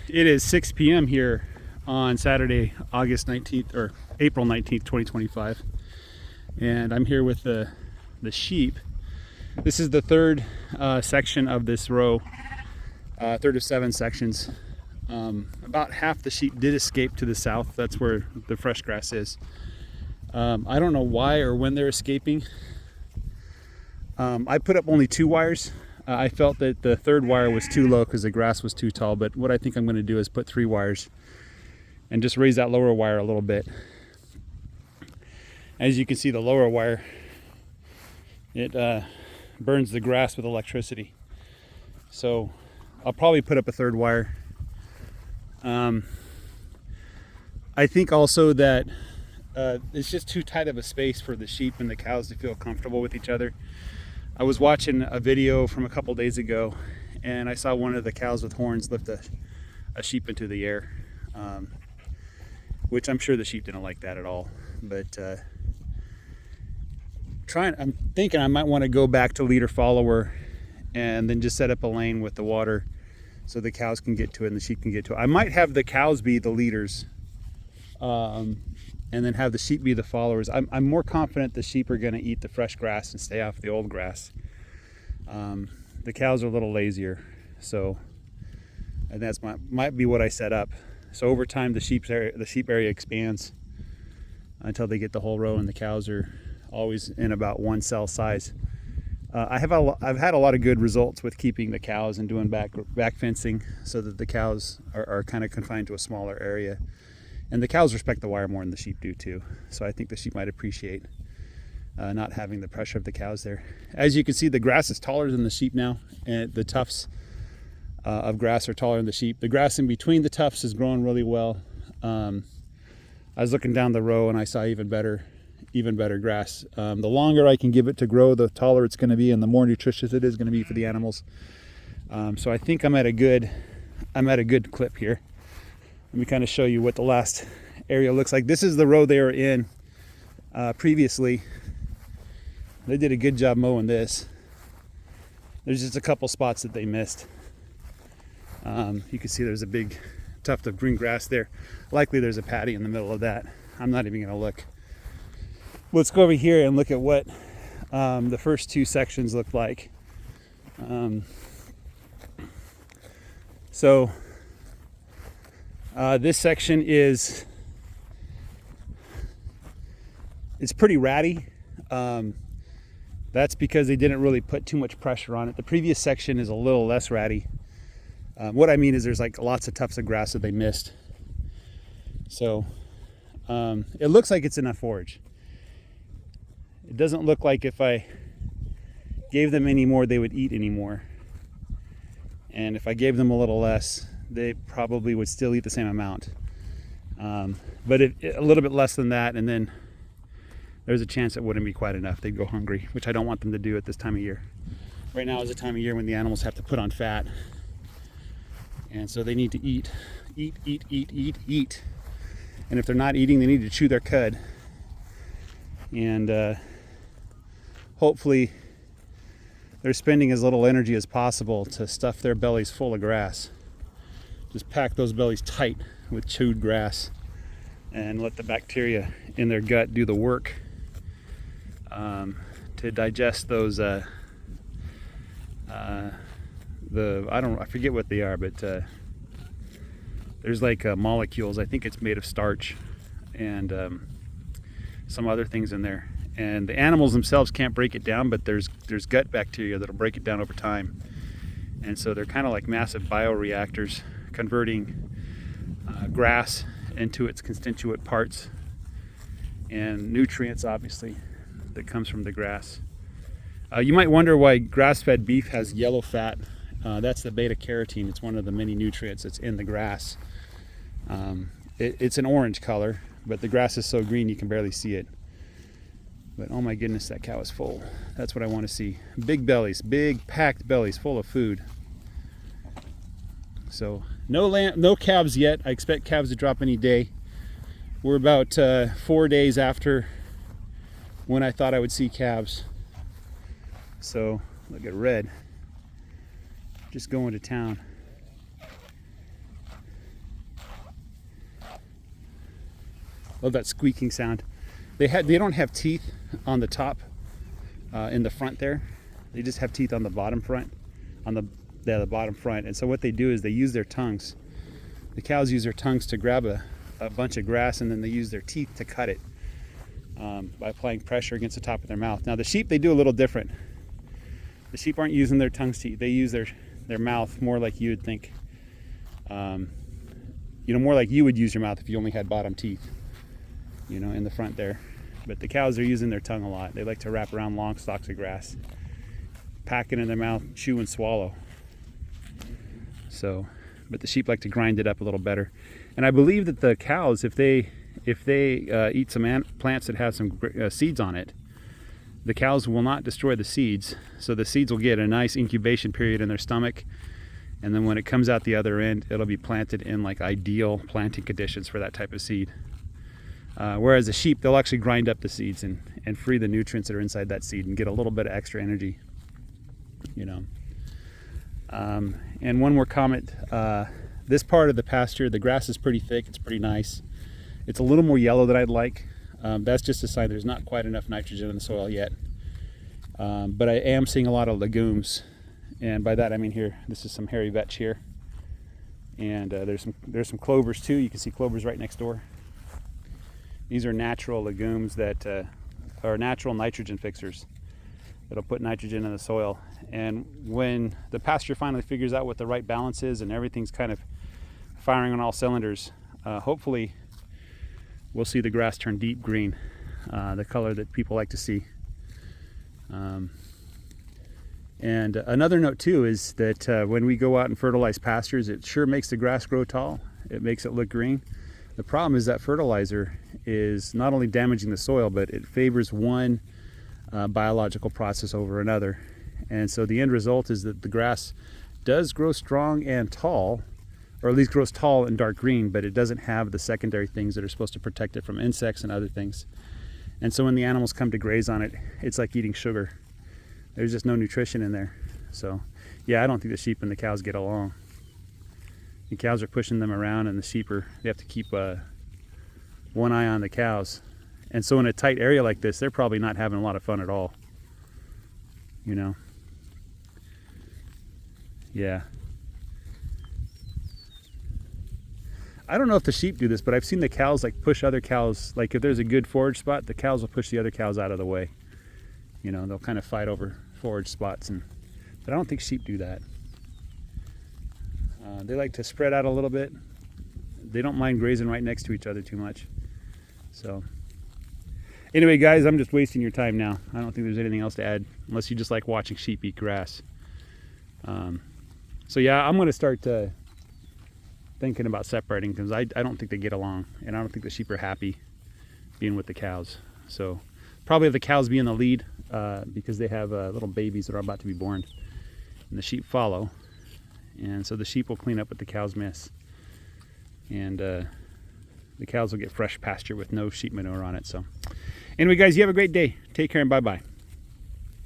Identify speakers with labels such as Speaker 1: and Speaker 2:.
Speaker 1: It is 6 p.m. here on Saturday, August 19th or April 19th, 2025. And I'm here with the sheep. This is the third section of this row, third of 7 sections. About half the sheep did escape to the south. That's where the fresh grass is. I don't know why or when they're escaping. I put up only 2 wires. I felt that the third wire was too low because the grass was too tall, but what I think I'm going to do is put 3 wires and just raise that lower wire a little bit. As you can see, the lower wire, it burns the grass with electricity. So I'll probably put up a 3rd wire. I think also that it's just too tight of a space for the sheep and the cows to feel comfortable with each other. I was watching a video from a couple days ago, and I saw one of the cows with horns lift a sheep into the air, which I'm sure the sheep didn't like that at all. But I'm thinking I might want to go back to leader follower and then just set up a lane with the water so the cows can get to it and the sheep can get to it. I might have the cows be the leaders, and then have the sheep be the followers. I'm more confident the sheep are going to eat the fresh grass and stay off the old grass. The cows are a little lazier, so, and that's might be what I set up. So over time, the sheep area expands until they get the whole row, and the cows are always in about 1 cell size. I've had a lot of good results with keeping the cows and doing back fencing so that the cows are kind of confined to a smaller area. And the cows respect the wire more than the sheep do too. So I think the sheep might appreciate not having the pressure of the cows there. As you can see, the grass is taller than the sheep now, and the tufts of grass are taller than the sheep. The grass in between the tufts is growing really well. I was looking down the row and I saw even better grass. The longer I can give it to grow, the taller it's going to be, and the more nutritious it is going to be for the animals. So I think I'm at a good clip here. Let me kind of show you what the last area looks like. This is the row they were in previously. They did a good job mowing this. There's just a couple spots that they missed. You can see there's a big tuft of green grass there. Likely there's a paddy in the middle of that. I'm not even going to look. Let's go over here and look at what the first 2 sections looked like. This section it's pretty ratty. That's because they didn't really put too much pressure on it. The previous section is a little less ratty. What I mean is there's like lots of tufts of grass that they missed. So it looks like it's enough forage. It doesn't look like if I gave them any more, they would eat any more. And if I gave them a little less, they probably would still eat the same amount. But a little bit less than that, and then there's a chance it wouldn't be quite enough. They'd go hungry, which I don't want them to do at this time of year. Right now is the time of year when the animals have to put on fat. And so they need to eat. And if they're not eating, they need to chew their cud. And hopefully they're spending as little energy as possible to stuff their bellies full of grass. Just pack those bellies tight with chewed grass and let the bacteria in their gut do the work to digest those I forget what they are, but there's like molecules. I think it's made of starch and some other things in there. And the animals themselves can't break it down, but there's gut bacteria that'll break it down over time. And so they're kind of like massive bioreactors, converting grass into its constituent parts and nutrients, obviously, that comes from the grass. You might wonder why grass-fed beef has yellow fat. That's the beta carotene. It's one of the many nutrients that's in the grass. It's an orange color, but the grass is so green you can barely see it. But oh my goodness, that cow is full. That's what I want to see. Big bellies, big packed bellies full of food. So no calves yet. I expect calves to drop any day. We're about 4 days after when I thought I would see calves. So look at Red, just going to town. Love that squeaking sound. They don't have teeth on the top, in the front there. They just have teeth on the bottom front, on the bottom front. And so what they do is they use their tongues. The cows use their tongues to grab a bunch of grass, and then they use their teeth to cut it by applying pressure against the top of their mouth. Now the sheep, they do a little different. The sheep aren't using their tongues to eat. They use their mouth more like you would think. More like you would use your mouth if you only had bottom teeth, in the front there. But the cows are using their tongue a lot. They like to wrap around long stalks of grass, pack it in their mouth, chew and swallow. So, but the sheep like to grind it up a little better. And I believe that the cows, if they eat some plants that have some seeds on it, the cows will not destroy the seeds. So the seeds will get a nice incubation period in their stomach. And then when it comes out the other end, it'll be planted in like ideal planting conditions for that type of seed. Whereas the sheep, they'll actually grind up the seeds and free the nutrients that are inside that seed and get a little bit of extra energy, And one more comment, this part of the pasture, the grass is pretty thick, it's pretty nice. It's a little more yellow than I'd like. That's just a sign there's not quite enough nitrogen in the soil yet. But I am seeing a lot of legumes. And by that I mean here, this is some hairy vetch here. And there's some clovers too. You can see clovers right next door. These are natural legumes that are natural nitrogen fixers. That'll put nitrogen in the soil. And when the pasture finally figures out what the right balance is and everything's kind of firing on all cylinders, hopefully we'll see the grass turn deep green, the color that people like to see. And another note too is that when we go out and fertilize pastures, it sure makes the grass grow tall. It makes it look green. The problem is that fertilizer is not only damaging the soil, but it favors one biological process over another. And so the end result is that the grass does grow strong and tall, or at least grows tall and dark green, but it doesn't have the secondary things that are supposed to protect it from insects and other things. And so when the animals come to graze on it, it's like eating sugar. There's just no nutrition in there. So yeah, I don't think the sheep and the cows get along. The cows are pushing them around, and the sheep they have to keep one eye on the cows. And so in a tight area like this, they're probably not having a lot of fun at all. Yeah. I don't know if the sheep do this, but I've seen the cows like push other cows. Like if there's a good forage spot, the cows will push the other cows out of the way. They'll kind of fight over forage spots, but I don't think sheep do that. They like to spread out a little bit. They don't mind grazing right next to each other too much. So anyway, guys, I'm just wasting your time now. I don't think there's anything else to add unless you just like watching sheep eat grass. So yeah, I'm going to start thinking about separating, because I don't think they get along, and I don't think the sheep are happy being with the cows. So probably have the cows be in the lead because they have little babies that are about to be born, and the sheep follow. And so the sheep will clean up what the cows miss, and the cows will get fresh pasture with no sheep manure on it. So anyway, guys, you have a great day. Take care and bye-bye.